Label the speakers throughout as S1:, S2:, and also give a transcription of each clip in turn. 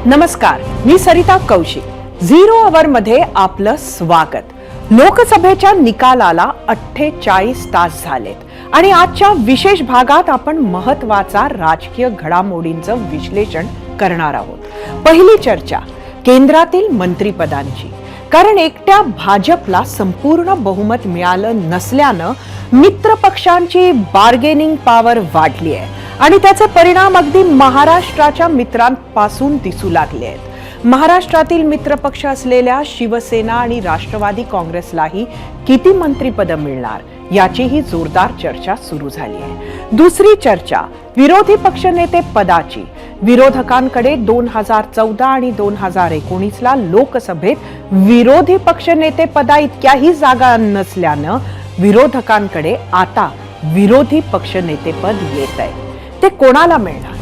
S1: नमस्कार, मी Sarita Kaushik. Zero our मध्ये आपलं स्वागत। लोकसभेच्या निकालाला 48 तास झालेत आणि आजच्या विशेष भागात आपण महत्त्वाचा राजकीय घडामोडींचं विश्लेषण करणार आहोत। पहिली चर्चा केंद्रातील मंत्रिपदांची, कारण एकट्या भाजपला संपूर्ण बहुमत मिळालं नसल्यानं मित्र पक्षांची बार्गेनिंग पॉवर वाढली आहे आणि त्याचे परिणाम अगदी महाराष्ट्राच्या मित्रांपासून दिसू लागले आहेत। महाराष्ट्रातील मित्रपक्ष असलेल्या शिवसेना आणि राष्ट्रवादी काँग्रेसलाही किती मंत्रिपदं मिळणार याचीही जोरदार चर्चा सुरू झाली आहे। दुसरी चर्चा विरोधी पक्षनेते पदाची। विरोधकांकडे 2014 आणि 2019 ला लोकसभेत विरोधी पक्षनेते पदा इतक्याही जागा नसल्यानं विरोधकांकडे आता विरोधी पक्षनेतेपद येत आहे, ते कोणाला मिळणार?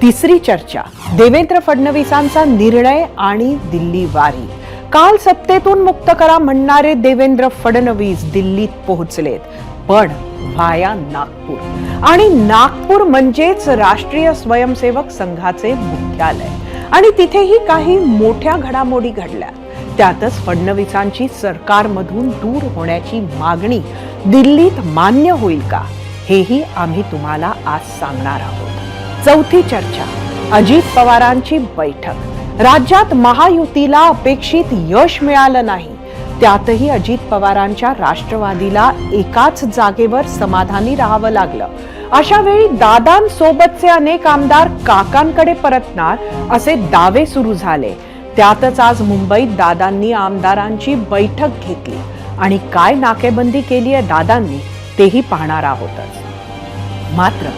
S1: तिसरी चर्चा देवेंद्र फडणवीसांचा निर्णय आणि दिल्ली वारी। काल सत्तेतून मुक्त करा म्हणणारे देवेंद्र फडणवीस दिल्लीत पोहोचलेत, पण व्हाया नागपूर। आणि नागपूर म्हणजेच राष्ट्रीय स्वयंसेवक संघाचे मुख्यालय आणि तिथेही काही मोठ्या घडामोडी घडल्या। त्यातच फडणवीसांची सरकारमधून दूर होण्याची मागणी दिल्लीत मान्य होईल का, हेही आम्ही तुम्हाला आज सांगणार आहोत। चौथी चर्चा अजित पवारांची बैठक। राज्यात महायुतीला अपेक्षित यश मिळालं नाही, त्यातही अजित पवारांच्या राष्ट्रवादीला एकाच जागेवर समाधानी राहावं लागलं। अशा वेळी दादांसोबतचे अनेक आमदार काकांकडे परतणार असे दावे सुरू झाले। त्यातच आज मुंबईत दादांनी आमदारांची बैठक घेतली आणि काय नाकेबंदी केली आहे दादांनी तेही पाहणार आहोतच। मात्र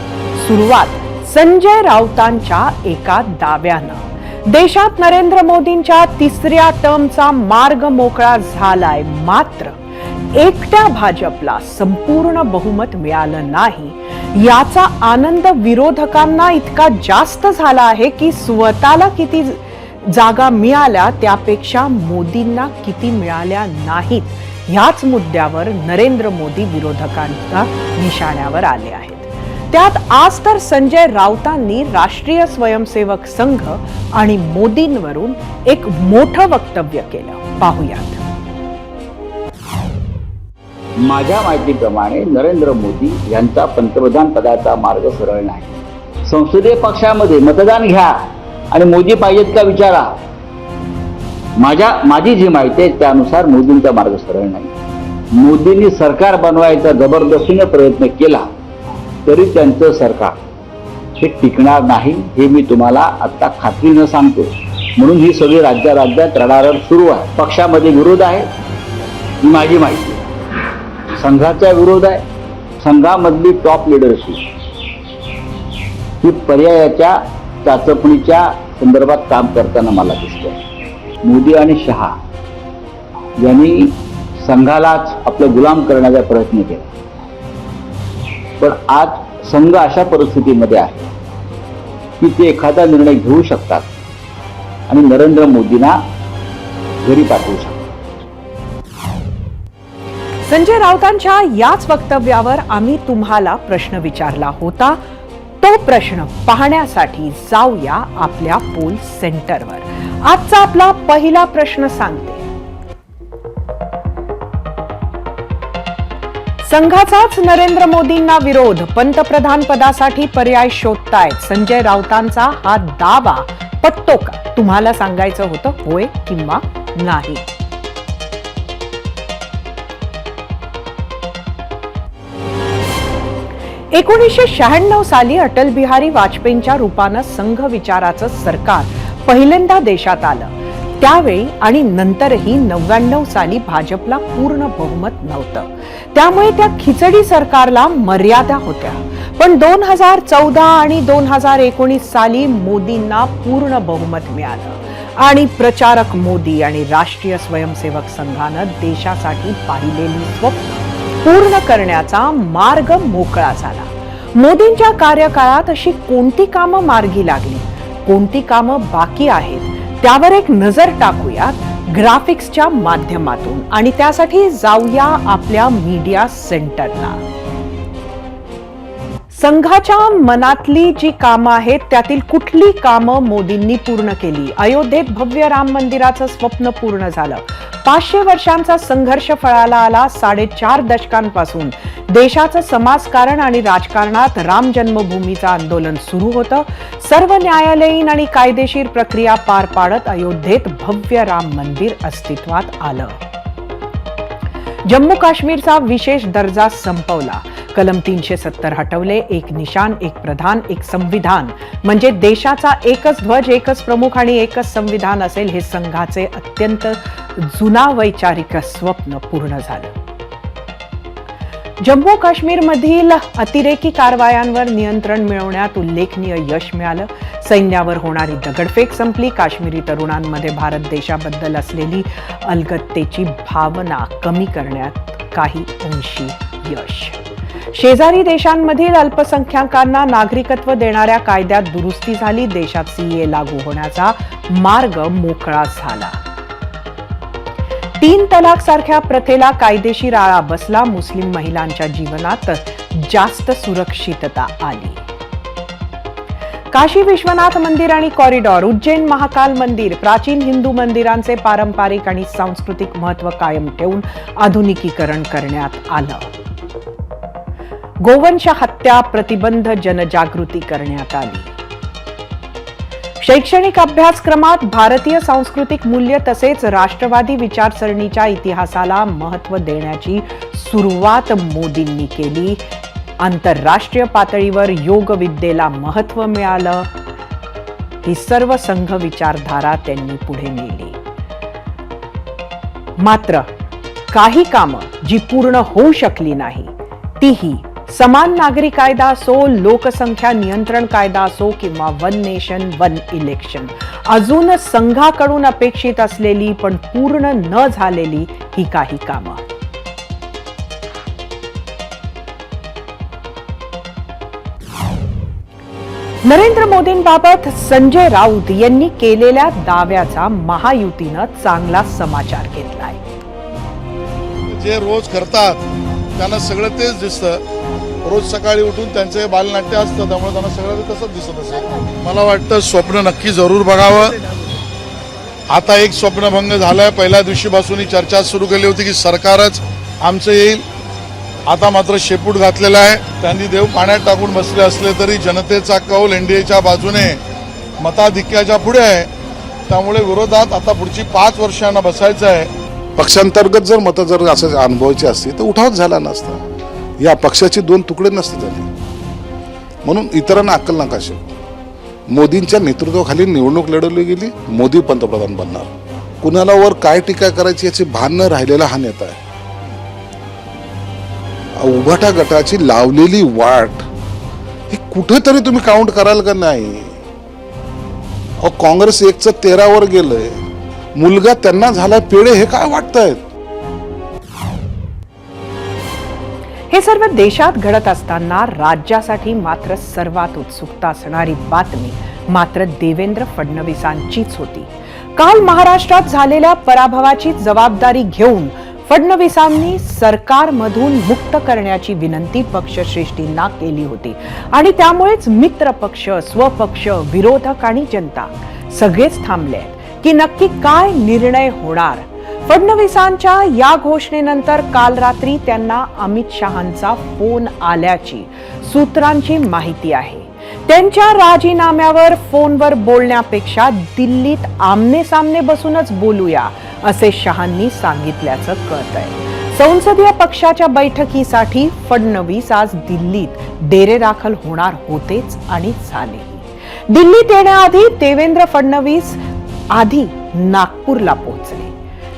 S1: सुरुवात संजय राऊतांच्या एका दाव्यानं। देशात नरेंद्र मोदींच्या तिसऱ्या टर्मचा मार्ग मोकळा झालाय, मात्र एकट्या भाजपला संपूर्ण बहुमत मिळालं नाही याचा आनंद विरोधकांना इतका जास्त झाला आहे की स्वतःला किती जागा मिळाल्या त्यापेक्षा मोदींना किती मिळाल्या नाहीत ह्याच मुद्द्यावर नरेंद्र मोदी विरोधकांच्या निशाण्यावर आले आहेत। त्यात आज तर संजय राऊतांनी राष्ट्रीय स्वयंसेवक संघ आणि मोदींवरून एक मोठं वक्तव्य केलं, पाहूयात।
S2: माझ्या माहितीप्रमाणे नरेंद्र मोदी यांचा पंतप्रधान पदाचा मार्ग सरळ नाही। संसदीय पक्षामध्ये मतदान घ्या आणि मोदी पाहिजेत का विचारा। माझी जी माहिती आहे त्यानुसार मोदींचा मार्ग सरळ नाही। मोदींनी सरकार बनवायचा जबरदस्तीने प्रयत्न केला तरी त्यांचं सरकार हे टिकणार नाही, हे मी तुम्हाला आता खात्रीनं सांगतो। म्हणून ही सगळी राज्यात रडारड सुरू आहे। पक्षामध्ये विरोध आहे, ही माझी माहिती आहे। संघाचा विरोध आहे। संघामधली टॉप लिडरशिप ही पर्यायाच्या चाचपणीच्या संदर्भात काम करताना मला दिसतं। मोदी आणि शहा यांनी संघालाच आपलं गुलाम करण्याचा प्रयत्न केला, पण आज संघ अशा परिस्थितीमध्ये आहे की ते एखादा निर्णय घेऊ शकतात आणि नरेंद्र मोदींना घरी पाठवू शकतात।
S1: संजय राऊतांच्या याच वक्तव्यावर आम्ही तुम्हाला प्रश्न विचारला होता। तो प्रश्न पाहण्यासाठी जाऊया आपल्या पोल सेंटरवर। आजचा आपला पहिला प्रश्न सांगते, संघाचाच नरेंद्र मोदींना विरोध, पंतप्रधान पदासाठी पर्याय शोधतायत संजय राऊतांचा हा दावा पटतो का? तुम्हाला सांगायचं होतं होय किंवा नाही। ,1996 साली अटल बिहारी वाजपेयींच्या रूपानं संघ विचाराचं सरकार पहिल्यांदा देशात आलं। त्यावेळी आणि नंतरही 99 साली भाजपला पूर्ण बहुमत नव्हतं, त्यामुळे त्या खिचडी सरकारला मर्यादा होत्या। पण 2014 आणि 2019 साली मोदींना पूर्ण बहुमत मिळालं आणि प्रचारक मोदी आणि राष्ट्रीय स्वयंसेवक संघानं देशासाठी पाहिलेली स्वप्न पूर्ण करण्याचा मार्ग मोकळा झाला। मोदींच्या कार्यकाळात अशी कोणती कामं मार्गी लागली, कोणती कामं बाकी आहेत त्यावर एक नजर टाकूयात ग्राफिक्सच्या माध्यमातून आणि त्यासाठी जाऊया आपल्या मीडिया सेंटरला। संघाच्या मनातली जी कामं आहेत त्यातील कुठली कामं मोदींनी पूर्ण केली? अयोध्येत भव्य राम मंदिराचं स्वप्न पूर्ण झालं. 500 वर्षांचा संघर्ष फळाला आला. 4.5 दशकांपासून देशाचं समाजकारण आणि राजकारणात राम जन्मभूमीचं आंदोलन सुरू होतं. सर्व न्यायालयीन आणि कायदेशीर प्रक्रिया पार पाडत अयोध्येत भव्य राम मंदिर अस्तित्वात आलं. जम्मू काश्मीरचा विशेष दर्जा संपवला. कलम 370 हटवले. एक निशान, एक प्रधान, एक संविधान म्हणजे देशाचा एकच ध्वज, एकच प्रमुख आणि एकच संविधान असेल हे संघाचे अत्यंत जुना वैचारिक स्वप्न पूर्ण झालं. जम्मू काश्मीरमधील अतिरेकी कारवायांवर नियंत्रण मिळवण्यात उल्लेखनीय यश मिळालं. सैन्यावर होणारी दगडफेक संपली. काश्मीरी तरुणांमध्ये भारत देशाबद्दल असलेली अलगदतेची भावना कमी करण्यात काही अंशी यश. शेजारी देशांमधील अल्पसंख्याकांना नागरिकत्व देणाऱ्या कायद्यात दुरुस्ती झाली. देशात सीए लागू होण्याचा मार्ग मोकळा झाला. 3 तलाक सारख्या प्रथेला कायदेशीर आळा बसला. मुस्लिम महिलांच्या जीवनात जास्त सुरक्षितता आली. काशी विश्वनाथ मंदिर आणि कॉरिडॉर, उज्जैन महाकाल मंदिर, प्राचीन हिंदू मंदिरांचे पारंपरिक आणि सांस्कृतिक महत्त्व कायम ठेवून आधुनिकीकरण करण्यात आलं. गोवंश हत्या प्रतिबंध जनजागृती करण्यात आली. शैक्षणिक अभ्यासक्रमात भारतीय सांस्कृतिक मूल्य तसेच राष्ट्रवादी विचारसरणीच्या इतिहासाला महत्त्व देण्याची सुरुवात मोदींनी केली. आंतरराष्ट्रीय पातळीवर योग विद्येला महत्त्व मिळालं. ही सर्व संघ विचारधारा त्यांनी पुढे नेली. मात्र काही कामं जी पूर्ण होऊ शकली नाही तीही समान नागरी कायदा असो, लोकसंख्या नियंत्रण कायदा असो किंवा 1 नेशन 1 इलेक्शन, अजून संघाकडून अपेक्षित असलेली पण पूर्ण न झालेली ही काही कामं. नरेंद्र मोदींबाबत संजय राऊत यांनी केलेल्या दाव्याचा महायुतीनं चांगला समाचार घेतलाय.
S3: जे रोज करतात त्यांना सगळं तेच दिसतं. रोज सकाळी उठून त्यांचे बालनाट्य असतं, त्यामुळे त्यांना सगळं तसंच दिसत असेल. मला वाटतं स्वप्न नक्की जरूर बघावं. आता एक स्वप्नभंग झालंय. पहिल्या दिवशीपासून ही चर्चा सुरू केली होती की सरकारच आमचं येईल. आता मात्र शेपूट घातलेला आहे. त्यांनी देव पाण्यात टाकून बसले असले तरी जनतेचा कौल एनडीएच्या बाजूने मताधिक्याच्या पुढे आहे. त्यामुळे विरोधात आता पुढची 5 वर्षांना बसायचं आहे.
S4: पक्षांतर्गत जर मतं जर असं अनुभवायची असती तर उठावच झाला नसता. या पक्षाचे 2 तुकडे नसते झाले. म्हणून इतरांना अक्कल नका शिकू. मोदींच्या नेतृत्वाखाली निवडणूक लढवली गेली. मोदी पंतप्रधान बनणार. कुणाला वर काय टीका करायची याचे भान न राहिलेला हा नेता आहे. उभाटा गटाची लावलेली वाट ही कुठेतरी तुम्ही काउंट कराल का नाही? काँग्रेस 1चं 13 वर गेलंय. मुलगा त्यांना झाला पेढे. हे काय वाटतंय?
S1: हे सर्व देशात घडत असताना राज्यासाठी मात्र सर्वात उत्सुकता असणारी बातमी मात्र देवेंद्र फडणवीसांचीच होती. काल महाराष्ट्रात झालेल्या पराभवाची जबाबदारी घेऊन फडणवीसांनी सरकारमधून मुक्त करण्याची विनंती पक्षश्रेष्ठींना केली होती आणि त्यामुळेच मित्र पक्ष, स्वपक्ष, विरोधक आणि जनता सगळेच थांबले की नक्की काय निर्णय होणार. फडणवीसांच्या या घोषणेनंतर काल रात्री त्यांना अमित शहांचा फोन आल्याची सूत्रांची माहिती आहे. त्यांच्या राजीनाम्यावर फोनवर बोलण्यापेक्षा दिल्लीत आमने सामने बसूनच बोलूया असे शहांनी सांगितल्याचं कळतंय. संसदीय पक्षाच्या बैठकीसाठी फडणवीस आज दिल्लीत डेरेदाखल होणार होतेच आणि झालेही. दिल्लीत येण्याआधी देवेंद्र फडणवीस आधी नागपूरला पोहोचले.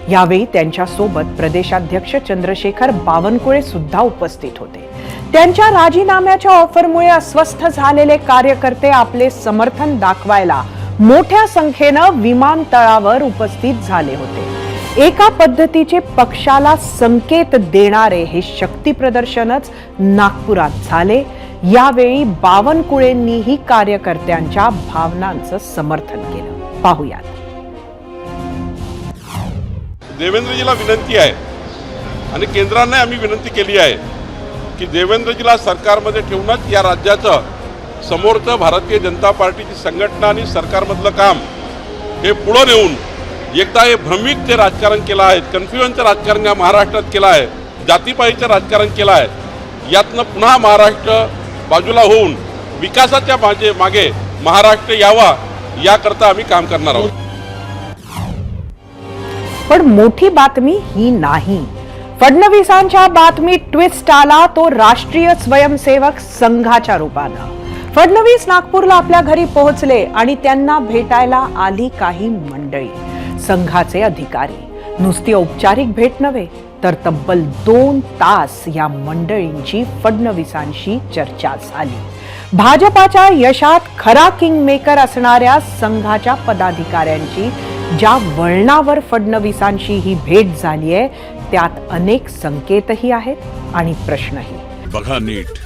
S1: यावेळी त्यांच्यासोबत प्रदेशाध्यक्ष चंद्रशेखर बावनकुळे सुद्धा उपस्थित होते. त्यांच्या राजीनाम्याच्या ऑफरमुळे अस्वस्थ झालेले कार्यकर्ते आपले समर्थन दाखवायला मोठ्या संख्येनं विमानतळावर उपस्थित झाले होते. एका पद्धतीचे पक्षाला संकेत देणारे हे शक्ती प्रदर्शनच नागपुरात झाले. यावेळी बावनकुळेंनीही कार्यकर्त्यांच्या भावनांचं समर्थन केलं. पाहूयात.
S5: देवेंद्रजीला विनंती आहे आणि केंद्राने आम्ही विनंती केली आहे की देवेंद्रजीला सरकारमध्ये ठेवूनच या राज्याचं समोरचं भारतीय जनता पार्टीची संघटना आणि सरकारमधलं काम हे पुढं नेऊन एकदा हे भ्रमिक जे राजकारण केलं आहे, कन्फ्युजनचं राजकारण या महाराष्ट्रात केलं आहे, जातीपातीचं राजकारण केलं आहे, यातनं पुन्हा महाराष्ट्र बाजूला होऊन विकासाच्या मागे महाराष्ट्र यावा याकरता आम्ही काम करणार आहोत.
S1: पण मोठी बातमी ही नाही. फडणवीसांच्या बातमीत ट्विस्ट आला तो राष्ट्रीय स्वयंसेवक संघाच्या रूपानं. फडणवीस नागपूरला आपल्या घरी पोहोचले आणि त्यांना भेटायला आली काही मंडळी, संघाचे अधिकारी. नुसती औपचारिक भेट नव्हे तर तब्बल 2 तास या मंडळींची फडणवीसांशी चर्चा झाली. भाजपाच्या यशात खरा किंगमेकर असणाऱ्या संघाच्या पदाधिकाऱ्यांची ज्या वळणावर फडणवीसांशी ही भेट झालीय त्यात अनेक संकेतही आहेत आणि प्रश्नही.
S6: बघा नीट,